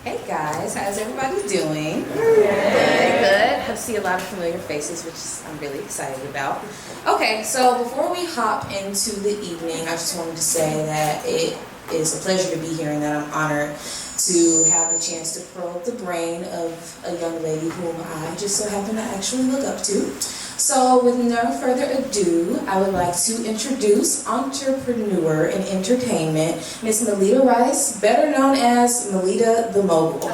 Hey guys, how's everybody doing? Good. I see a lot of familiar faces, which I'm really excited about. Okay, so before we hop into the evening, I just wanted to say that it is a pleasure to be here and that I'm honored to have a chance to probe the brain of a young lady whom I just so happen to actually look up to. So with no further ado, I would like to introduce entrepreneur in entertainment, Miss Malita Rice, better known as Malita the Mogul.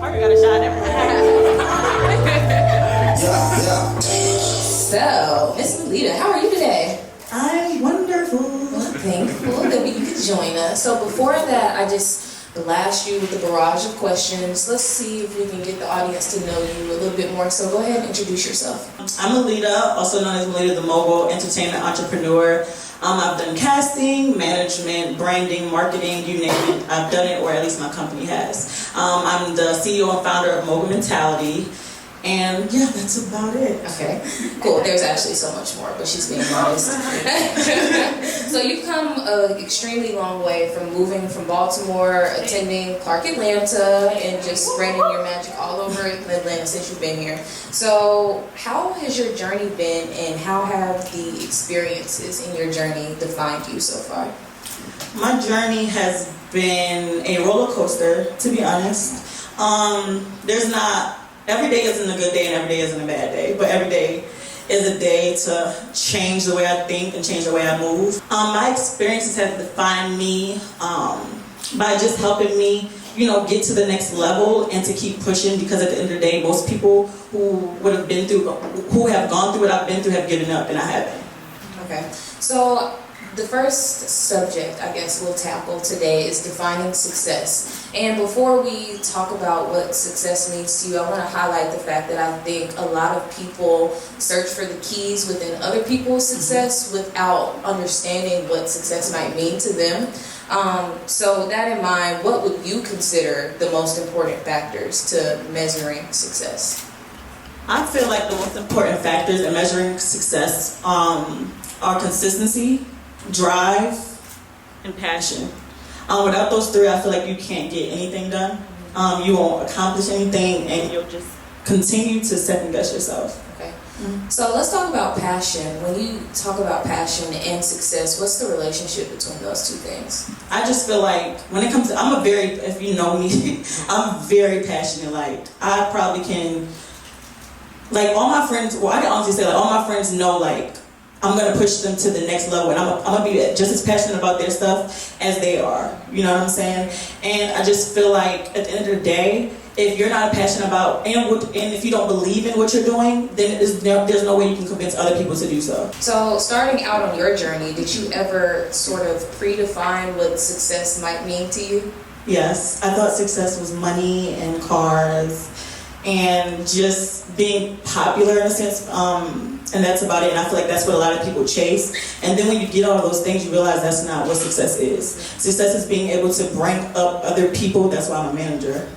I got a shot every Yeah. So, Miss Malita, how are you today? I'm wonderful. Well, thankful that you could join us. So before that, I just blast you with a barrage of questions. Let's see if we can get the audience to know you a little bit more. So go ahead and introduce yourself. I'm Malita, also known as Malita the Mogul, entertainment entrepreneur. I've done casting, management, branding, marketing, you name it. I've done it, or at least my company has. I'm the CEO and founder of Mogul Mentality. And yeah, that's about it. Okay, cool. There's actually so much more, but she's being modest. So you've come an extremely long way from moving from Baltimore, attending Clark Atlanta, and just spreading your magic all over Atlanta since you've been here. So how has your journey been, and how have the experiences in your journey defined you so far? My journey has been a roller coaster, to be honest. Every day isn't a good day and every day isn't a bad day, but every day is a day to change the way I think and change the way I move. My experiences have defined me by just helping me, get to the next level and to keep pushing, because at the end of the day, most people who have gone through what I've been through have given up, and I haven't. Okay, so the first subject I guess we'll tackle today is defining success. And before we talk about what success means to you, I want to highlight the fact that I think a lot of people search for the keys within other people's success without understanding what success might mean to them. So with that in mind, what would you consider the most important factors to measuring success? I feel like the most important factors in measuring success are consistency, drive, and passion. Without those three, I feel like you can't get anything done. You won't accomplish anything, and you'll just continue to second guess yourself. Okay. So let's talk about passion. When you talk about passion and success, what's the relationship between those two things? I just feel like when it comes to, if you know me, I'm very passionate. Like, I probably can, all my friends, I can honestly say, all my friends know, I'm going to push them to the next level, and I'm going to be just as passionate about their stuff as they are. You know what I'm saying? And I just feel like at the end of the day, if you're not passionate about, and if you don't believe in what you're doing, then there's no way you can convince other people to do so. So starting out on your journey, did you ever sort of predefine what success might mean to you? Yes, I thought success was money and cars and just being popular in a sense, and that's about it. And I feel like that's what a lot of people chase. And then when you get all those things, you realize that's not what success is. Success is being able to bring up other people. That's why I'm a manager.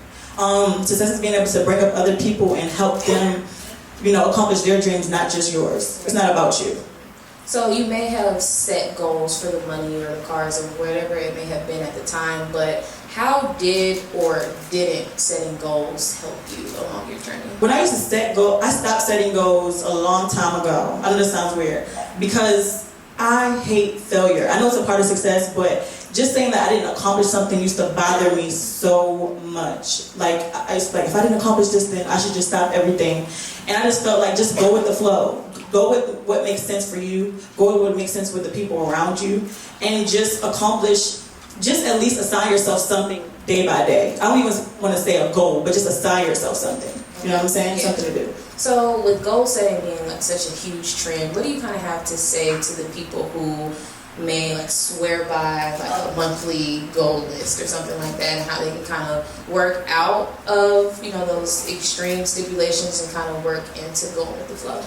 Success is being able to bring up other people and help them, accomplish their dreams, not just yours. It's not about you. So you may have set goals for the money or the cars or whatever it may have been at the time, but how did or didn't setting goals help you along your journey? When I used to set goals, I stopped setting goals a long time ago. I know this sounds weird, because I hate failure. I know it's a part of success, but just saying that I didn't accomplish something used to bother me so much. I used to if I didn't accomplish this, then I should just stop everything. And I just felt like, just go with the flow. Go with what makes sense for you. Go with what makes sense with the people around you. And just at least assign yourself something day by day. I don't even want to say a goal, but just assign yourself something. You know what I'm saying? Yeah. Something to do. So with goal setting being such a huge trend, what do you kind of have to say to the people who may swear by a monthly goal list or something like that, and how they can kind of work out of those extreme stipulations and kind of work into going with the flow?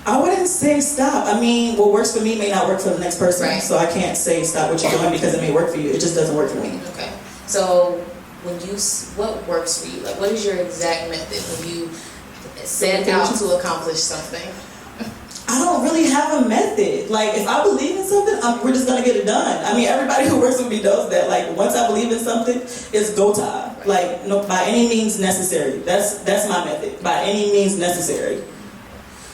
I wouldn't say stop. What works for me may not work for the next person. Right. So I can't say stop what you're doing because it may work for you. It just doesn't work for me. Okay. So what works for you? What is your exact method when you set out to accomplish something? I don't really have a method. Like, if I believe in something, we're just gonna get it done. I mean, everybody who works with me knows that. Like, once I believe in something, it's go time. Like, no, by any means necessary. That's my method. By any means necessary.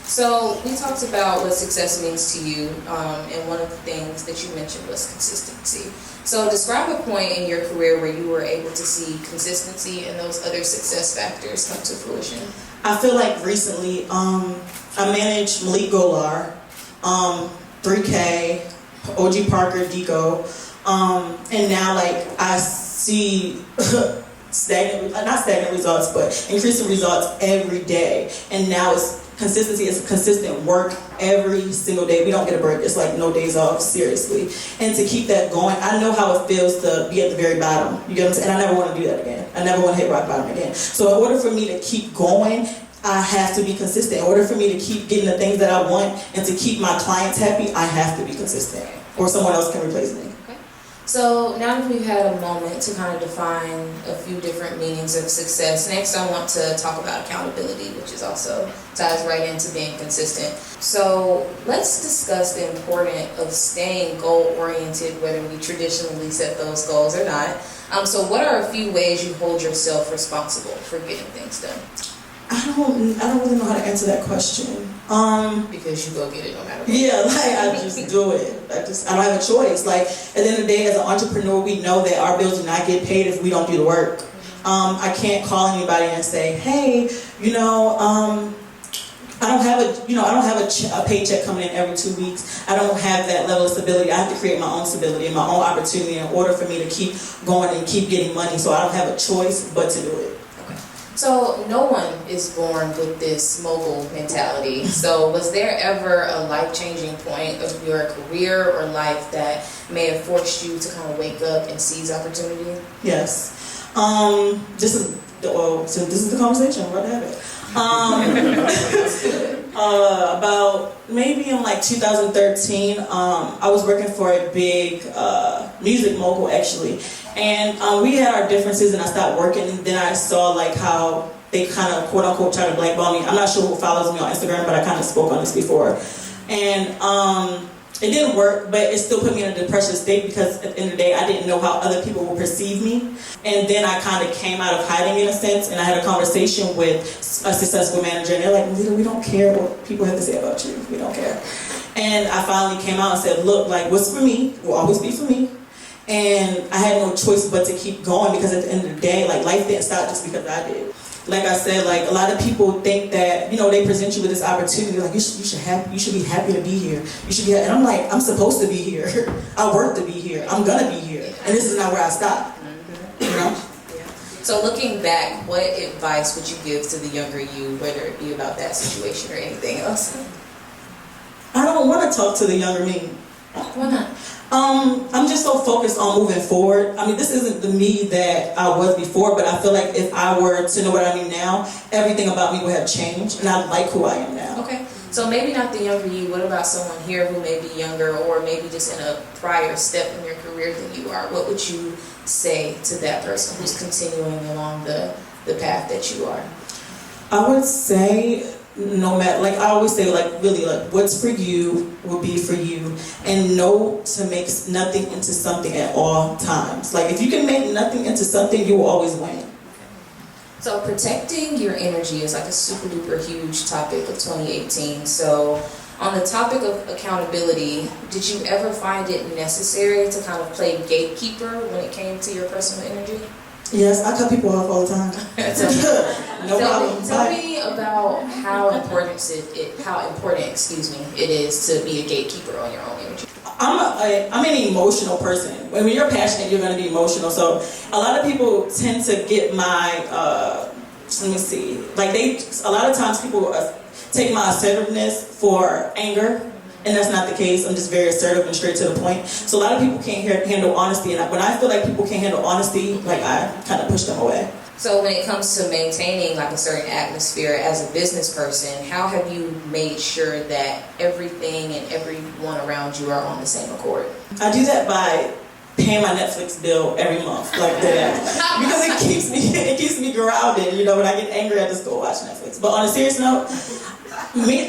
So we talked about what success means to you, and one of the things that you mentioned was consistency. So describe a point in your career where you were able to see consistency and those other success factors come to fruition. I feel like recently, I managed Malita, 3K, OG Parker, Deco, and now like I see not stagnant results, but increasing results every day. And now consistency is consistent work every single day. We don't get a break. It's like no days off, seriously. And to keep that going, I know how it feels to be at the very bottom. You get what I'm saying? And I never want to do that again. I never want to hit rock bottom again. So in order for me to keep going, I have to be consistent. In order for me to keep getting the things that I want and to keep my clients happy, I have to be consistent. Or someone else can replace me. Okay. So now that we've had a moment to kind of define a few different meanings of success, next I want to talk about accountability, which is also ties right into being consistent. So let's discuss the importance of staying goal-oriented, whether we traditionally set those goals or not. So what are a few ways you hold yourself responsible for getting things done? I don't really know how to answer that question. Because you go get it no matter what. Yeah, like I just do it. I don't have a choice. Like at the end of the day, as an entrepreneur, we know that our bills do not get paid if we don't do the work. I can't call anybody and say, hey, I don't have a paycheck coming in every 2 weeks. I don't have that level of stability. I have to create my own stability and my own opportunity in order for me to keep going and keep getting money. So I don't have a choice but to do it. So no one is born with this mogul mentality. So was there ever a life-changing point of your career or life that may have forced you to kind of wake up and seize opportunity? Yes. This is the conversation. We're gonna have it. About maybe in like 2013, I was working for a big music mogul actually. And we had our differences and I stopped working, and then I saw like how they kind of quote unquote try to blackball me. I'm not sure who follows me on Instagram, but I kind of spoke on this before. And it didn't work, but it still put me in a depression state because at the end of the day, I didn't know how other people would perceive me. And then I kind of came out of hiding in a sense, and I had a conversation with a successful manager, and they're like, Malita, we don't care what people have to say about you. We don't care. And I finally came out and said, look, like what's for me will always be for me. And I had no choice but to keep going because at the end of the day, like life didn't stop just because I did. Like I said, like a lot of people think that, they present you with this opportunity, like you should be happy to be here. You should be, and I'm like, I'm supposed to be here. I work to be here. I'm gonna be here. And this is not where I stop. Yeah. So looking back, what advice would you give to the younger you, whether it be about that situation or anything else? I don't want to talk to the younger me. Why not? I'm just so focused on moving forward. I mean, this isn't the me that I was before, but I feel like if I were to know what I mean now, everything about me would have changed, and I like who I am now. Okay, so maybe not the younger you. What about someone here who may be younger or maybe just in a prior step in your career than you are? What would you say to that person who's continuing along the path that you are? I would say, no matter, like I always say, like really, like what's for you will be for you, and know to make nothing into something at all times. Like if you can make nothing into something, you will always win. So protecting your energy is like a super duper huge topic of 2018. So on the topic of accountability, did you ever find it necessary to kind of play gatekeeper when it came to your personal energy? Yes, I cut people off all the time. No problem. Tell me about how important it is to be a gatekeeper on your own energy. I'm an emotional person. When you're passionate, you're going to be emotional. So a lot of people tend to get my, a lot of times people take my assertiveness for anger. And that's not the case. I'm just very assertive and straight to the point. So a lot of people can't handle honesty. And when I feel like people can't handle honesty, like I kind of push them away. So when it comes to maintaining like a certain atmosphere as a business person, how have you made sure that everything and everyone around you are on the same accord? I do that by paying my Netflix bill every month, like that, because it keeps me grounded. When I get angry, I just go watch Netflix. But on a serious note, me,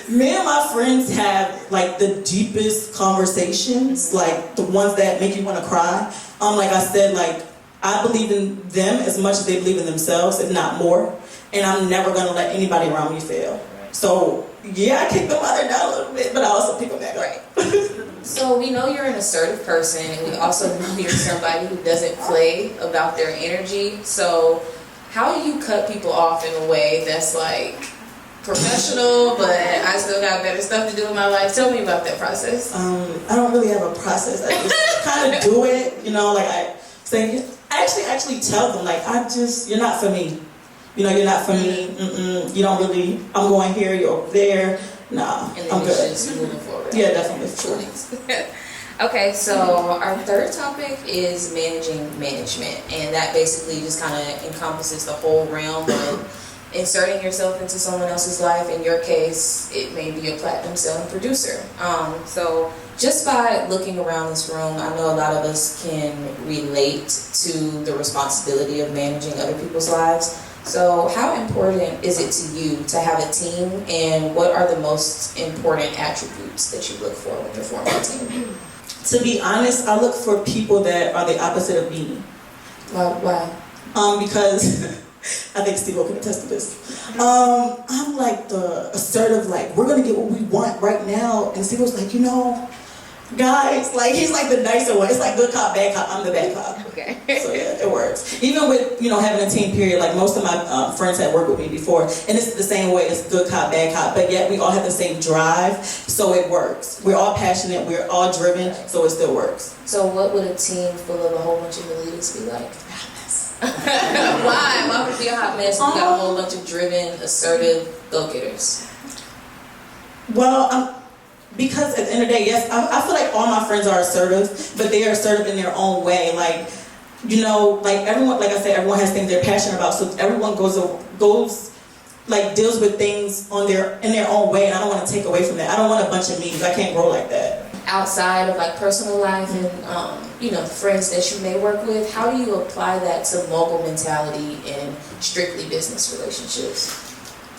me and my friends have like the deepest conversations, like the ones that make you want to cry. Like I said, like I believe in them as much as they believe in themselves, if not more. And I'm never gonna let anybody around me fail. So yeah, I kick the mother down a little bit, but I also pick them back up. So we know you're an assertive person, and we also know you're somebody who doesn't play about their energy. So how do you cut people off in a way that's like professional, but I still got better stuff to do in my life? Tell me about that process. I don't really have a process. I just kind of do it, you know, like I say, I actually tell them, like, you're not for me. You know, you're not for me. You don't really, I'm going here, you're over there. Nah, and then I'm good. Just moving forward. Yeah, definitely. Sure. Okay, so our third topic is managing management, and that basically just kind of encompasses the whole realm of inserting yourself into someone else's life. In your case, it may be a platinum selling producer. So just by looking around this room, I know a lot of us can relate to the responsibility of managing other people's lives. So how important is it to you to have a team, and what are the most important attributes that you look for when you're forming a team? To be honest, I look for people that are the opposite of me. Why? Because I think Steve can attest to this. I'm like the assertive, like, we're gonna get what we want right now. And Steve was like, you know, guys, like, he's like the nicer one. It's like good cop, bad cop. I'm the bad cop. Okay. So yeah, it works. Even with, you know, having a team period, like most of my friends had worked with me before, and it's the same way. It's good cop, bad cop, but yet we all have the same drive, so it works. We're all passionate, we're all driven, so it still works. So what would a team full of a whole bunch of Malitas be like? Why? Why would it be a hot mess if you got a whole bunch of driven, assertive go-getters? Well, because at the end of the day, yes, I feel like all my friends are assertive, but they are assertive in their own way. Like, you know, like everyone, like I said, everyone has things they're passionate about, so everyone goes like deals with things in their own way, and I don't want to take away from that. I don't want a bunch of memes. I can't grow like that. Outside of like personal life and you know, friends that you may work with, how do you apply that to mogul mentality and strictly business relationships?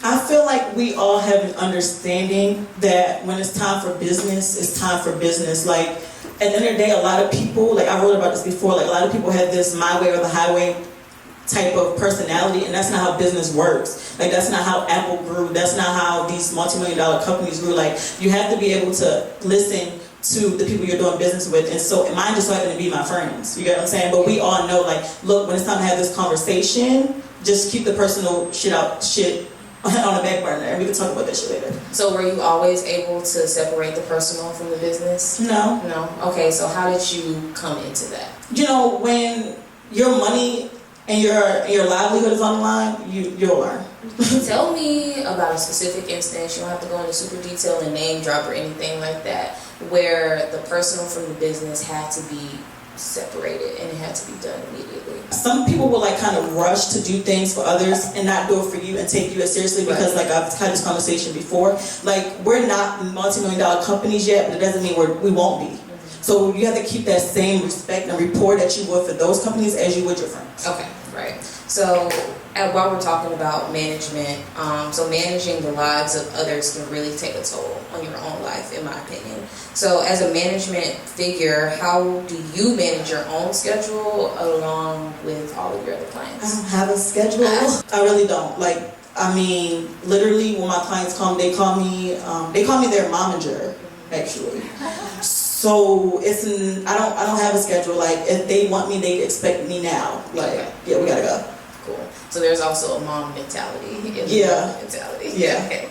I feel like we all have an understanding that when it's time for business, it's time for business. Like, at the end of the day, a lot of people, like I wrote about this before, like a lot of people have this my way or the highway type of personality, and that's not how business works. Like, that's not how Apple grew. That's not how these multi-million-dollar companies grew. Like, you have to be able to listen to the people you're doing business with, and so mine just happen to be my friends. You get what I'm saying? But we all know, like, look, when it's time to have this conversation, just keep the personal shit on the back burner, and we can talk about that shit later. So were you always able to separate the personal from the business? No. Okay, so how did you come into that? You know, when your money and your livelihood is on the line, you'll learn. Tell me about a specific instance. You don't have to go into super detail and name drop or anything like that, where the personal from the business had to be separated and it had to be done immediately. Some people will like kind of rush to do things for others and not do it for you and take you as seriously because like I've had this conversation before. Like, we're not multi-million-dollar companies yet, but it doesn't mean we won't be. So you have to keep that same respect and rapport that you would for those companies as you would your friends. Okay, right. So while we're talking about management, so managing the lives of others can really take a toll on your own life, in my opinion. So as a management figure, how do you manage your own schedule along with all of your other clients? I don't have a schedule. I really don't. Like, I mean, literally when my clients come, they call me their momager, actually. So I don't have a schedule. Like, if they want me, they expect me now. Like, yeah, we gotta go. Cool. So there's also a mom mentality. Mentality. Yeah. Okay.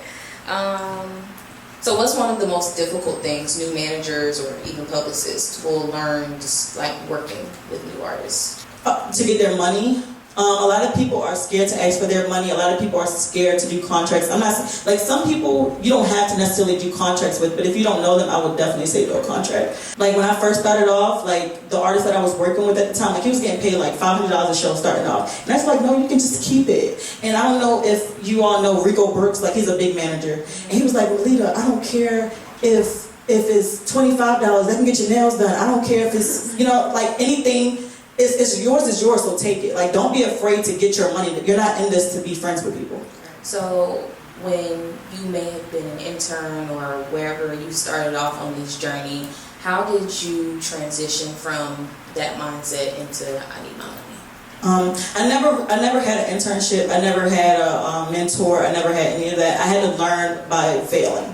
So what's one of the most difficult things new managers or even publicists will learn just like working with new artists? To get their money. A lot of people are scared to ask for their money. A lot of people are scared to do contracts. I'm not like, some people you don't have to necessarily do contracts with, but if you don't know them, I would definitely say do a contract. Like, when I first started off, like the artist that I was working with at the time, like he was getting paid like $500 a show starting off, and that's like, no, you can just keep it. And I don't know if you all know Rico Brooks, like he's a big manager, and he was like, Malita, I don't care if it's $25, I can get your nails done. I don't care if it's, you know, like anything. It's yours, so take it. Like, don't be afraid to get your money. You're not in this to be friends with people. So when you may have been an intern or wherever you started off on this journey, how did you transition from that mindset into I need my money? I never had an internship. I never had a mentor. I never had any of that. I had to learn by failing.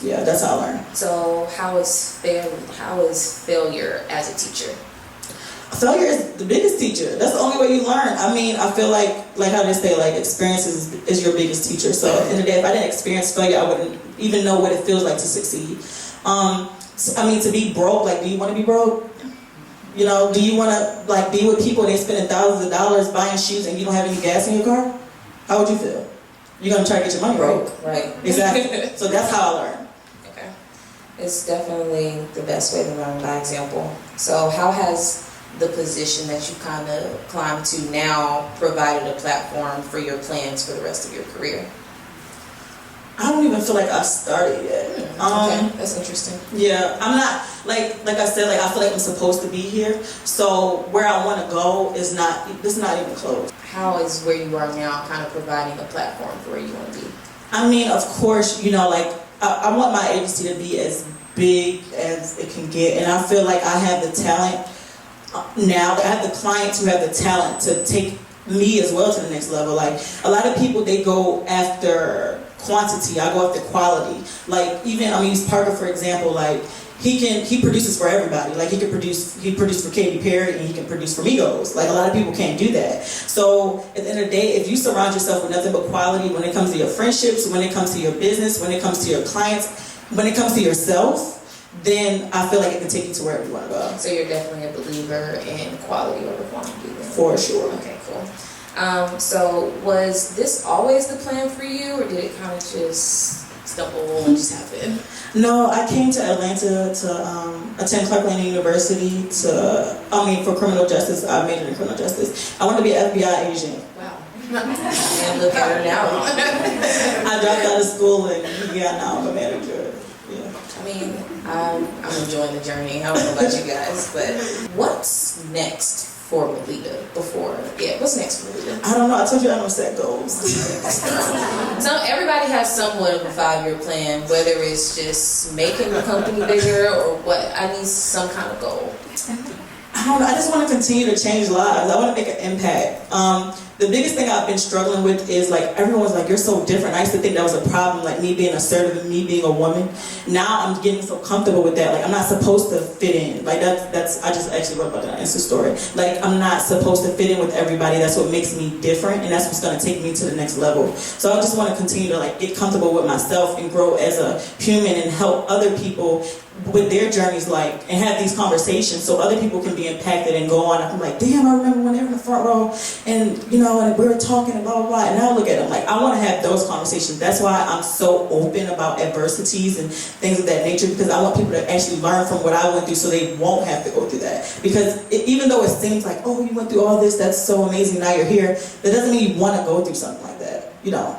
Yeah, that's how I learned. So how is failure as a teacher? Failure is the biggest teacher. That's the only way you learn. I mean, I feel like how they say, like, experience is your biggest teacher. So at the end of the day, if I didn't experience failure, I wouldn't even know what it feels like to succeed. So, I mean, to be broke, like, do you want to be broke? You know, do you want to, like, be with people and they spending thousands of dollars buying shoes and you don't have any gas in your car? How would you feel? You're going to try to get your money broke. Right. Exactly. So that's how I learned. Okay. It's definitely the best way to learn by example. So how has the position that you kind of climbed to now provided a platform for your plans for the rest of your career? I don't even feel like I started yet. Okay, that's interesting. Yeah, I'm not, like I said, like, I feel like I'm supposed to be here. So where I want to go it's not even close. How is where you are now kind of providing a platform for where you want to be? I mean, of course, you know, like, I want my agency to be as big as it can get. And I feel like I have the talent now. I have the clients who have the talent to take me as well to the next level. Like, a lot of people, they go after quantity. I go after quality. Like, even, I mean, use Parker for example. Like, he produces for everybody. Like, he produced for Katy Perry and he can produce for Migos. Like, a lot of people can't do that. So at the end of the day, if you surround yourself with nothing but quality when it comes to your friendships, when it comes to your business, when it comes to your clients, when it comes to yourself, then I feel like it can take you to wherever you want to go. So you're definitely a believer in quality over quantity then? For sure. Okay, cool. So was this always the plan for you, or did it kind of just stumble and just happen? No, I came to Atlanta to attend Clark Atlanta University for criminal justice. I majored in criminal justice. I wanted to be an FBI agent. Wow. And look at her now. I dropped out of school and now I'm a manager. Yeah. I mean, I'm enjoying the journey. I don't know about you guys, but what's next for Malita what's next for Malita? I don't know. I told you I don't set goals. So everybody has somewhat of a 5-year plan, whether it's just making the company bigger or what. I need some kind of goal. I don't know. I just want to continue to change lives. I want to make an impact. The biggest thing I've been struggling with is, like, everyone's like, you're so different. I used to think that was a problem, like me being assertive and me being a woman. Now I'm getting so comfortable with that. Like, I'm not supposed to fit in. Like, that's I just actually wrote about that on Insta story. Like, I'm not supposed to fit in with everybody. That's what makes me different, and that's what's going to take me to the next level. So I just want to continue to, like, get comfortable with myself and grow as a human and help other people with their journeys, like, and have these conversations so other people can be impacted and go on. I'm like, damn, I remember when they were in the front row and, you know, and we were talking and blah, blah, blah. And now I look at them like, I want to have those conversations. That's why I'm so open about adversities and things of that nature, because I want people to actually learn from what I went through so they won't have to go through that. Because even though it seems like, oh, you went through all this, that's so amazing, now you're here, that doesn't mean you want to go through something like that, you know.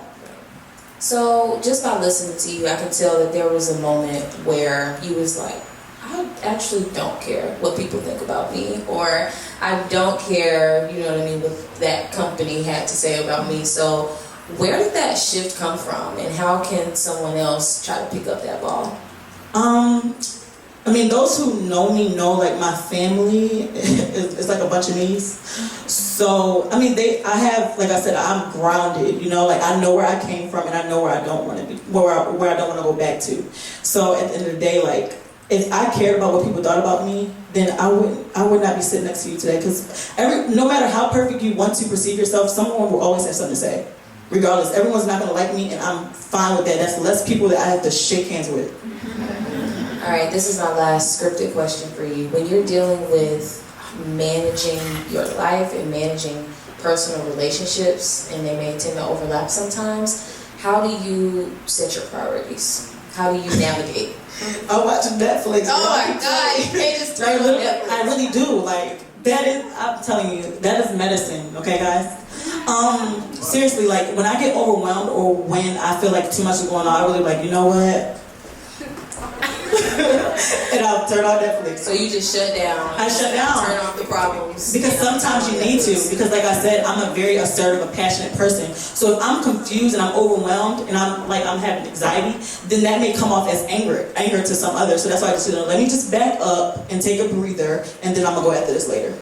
So just by listening to you, I can tell that there was a moment where you was like, I actually don't care what people think about me, or I don't care, you know what I mean, what that company had to say about me. So where did that shift come from, and how can someone else try to pick up that ball? I mean, those who know me know, like, my family is like a bunch of knees. So, I mean, I have, like I said, I'm grounded, you know, like, I know where I came from and I know where I don't want to be, where I don't want to go back to. So at the end of the day, like, if I cared about what people thought about me, then I would not be sitting next to you today. Because no matter how perfect you want to perceive yourself, someone will always have something to say. Regardless, everyone's not going to like me, and I'm fine with that. That's less people that I have to shake hands with. All right, this is my last scripted question for you. When you're dealing with managing your life and managing personal relationships, and they may tend to overlap sometimes, how do you set your priorities? How do you navigate? I watch Netflix. Oh my God, you can't just turn on Netflix. I really do. Like, that is, I'm telling you, that is medicine, okay, guys? Seriously, like, when I get overwhelmed or when I feel like too much is going on, I really like, you know what? and I'll turn on Netflix. So you just shut down. I shut down. Turn off the problems. Because sometimes you need to. Because like I said, I'm a very assertive, a passionate person. So if I'm confused and I'm overwhelmed and I'm having anxiety, then that may come off as anger to some others. So that's why I just let me just back up and take a breather, and then I'm gonna go after this later.